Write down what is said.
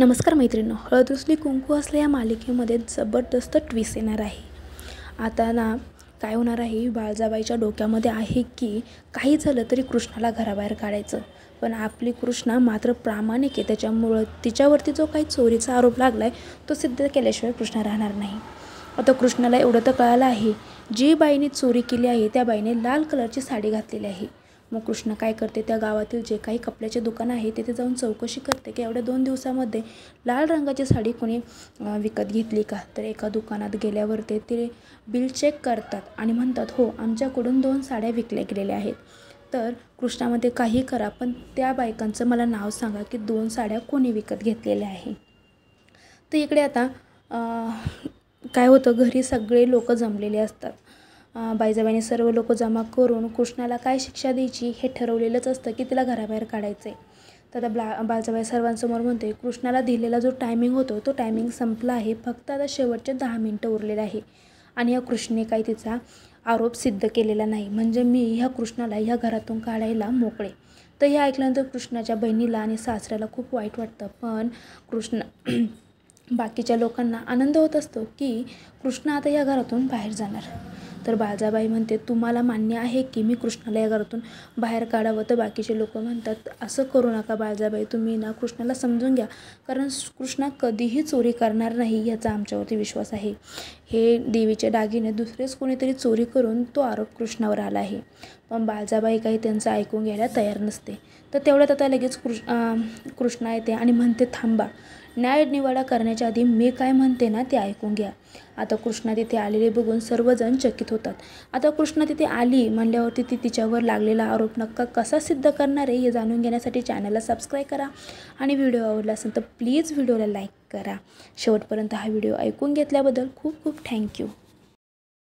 नमस्कार मैत्रिणींनो, हळद रुसली कुंकू हसले या मालिकेमध्ये जबरदस्त ट्विस्ट येणार आहे. आता ना काय होणार आहे, बाळजाबाईच्या डोक्यामध्ये आहे की काही झालं तरी कृष्णाला घराबाहेर काढायचं. पण आपली कृष्णा मात्र प्रामाणिक आहे, त्याच्यामुळं तिच्यावरती जो काही चोरीचा आरोप लागला आहे तो सिद्ध केल्याशिवाय कृष्णा राहणार नाही. आता कृष्णाला एवढं तर कळालं आहे, जी बाईने चोरी केली आहे त्या बाईने लाल कलरची साडी घातलेली आहे. मग कृष्णा काय करते, त्या गावातील जे काही कपड्याचे दुकान आहे तिथे जाऊन चौकशी करते की एवढ्या 2 दिवसामध्ये लाल रंगाची साडी कोणी विकत घेतली का. तर एका दुकानात गेल्यावर ते बिल चेक करतात आणि म्हणतात, हो आमच्याकडून 2 साड्या विकल्या गेलेल्या आहेत. तर कृष्णामध्ये काही करा पण त्या बायकांचं मला नाव सांगा की 2 साड्या कोणी विकत घेतलेल्या आहे. तर इकडे आता काय होतं, घरी सगळे लोक जमलेले असतात. बाईजाबाईने सर्व लोक जमा करून कृष्णाला काय शिक्षा द्यायची हे ठरवलेलंच असतं की तिला घराबाहेर काढायचं आहे. तर आता बाळजाबाई सर्वांसमोर म्हणते, कृष्णाला दिलेला जो टायमिंग होतो तो टायमिंग संपला आहे, फक्त आता शेवटचे 10 मिनटं उरलेले आहे आणि या कृष्णेने काही तिचा आरोप सिद्ध केलेला नाही, म्हणजे मी ह्या कृष्णाला ह्या घरातून काढायला मोकळे. तर हे ऐकल्यानंतर कृष्णाच्या बहिणीला आणि सासऱ्याला खूप वाईट वाटतं, पण बाकीच्या लोकांना आनंद होत असतो की कृष्णा आता या घरातून बाहेर जाणार. तर बाळजाबाई म्हणते, तुम्हाला मान्य आहे की मी कृष्णाला या घरातून बाहेर काढावं. तर बाकीचे लोक म्हणतात, असं करू नका बाळजाबाई, तुम्ही ना कृष्णाला समजून घ्या, कारण कृष्णा कधीही चोरी करणार नाही याचा आमच्यावरती विश्वास आहे. हे देवीचे दागिने दुसरेच कोणीतरी चोरी करून तो आरोप कृष्णावर आला आहे. पण बाळजाबाई काही त्यांचं ऐकून घ्यायला तयार नसते. तर तेवढ्यात आता लगेच कृष्णा येते आणि म्हणते, थांबा, न्याय निवाडा करण्याच्या आधी मी काय म्हणते ना ते ऐकून घ्या. आता कृष्णा तिथे आलेले बघून सर्वजण चकित होतात. आता कृष्णा तिथे आली म्हणल्यावरती ती तिच्यावर लागलेला आरोप नक्का कसा सिद्ध करणार आहे हे जाणून घेण्यासाठी चॅनलला सबस्क्राईब करा आणि व्हिडिओ आवडला असेल तर प्लीज व्हिडिओला लाईक करा. शेवटपर्यंत हा व्हिडिओ ऐकून घेतल्याबद्दल खूप खूप थँक्यू.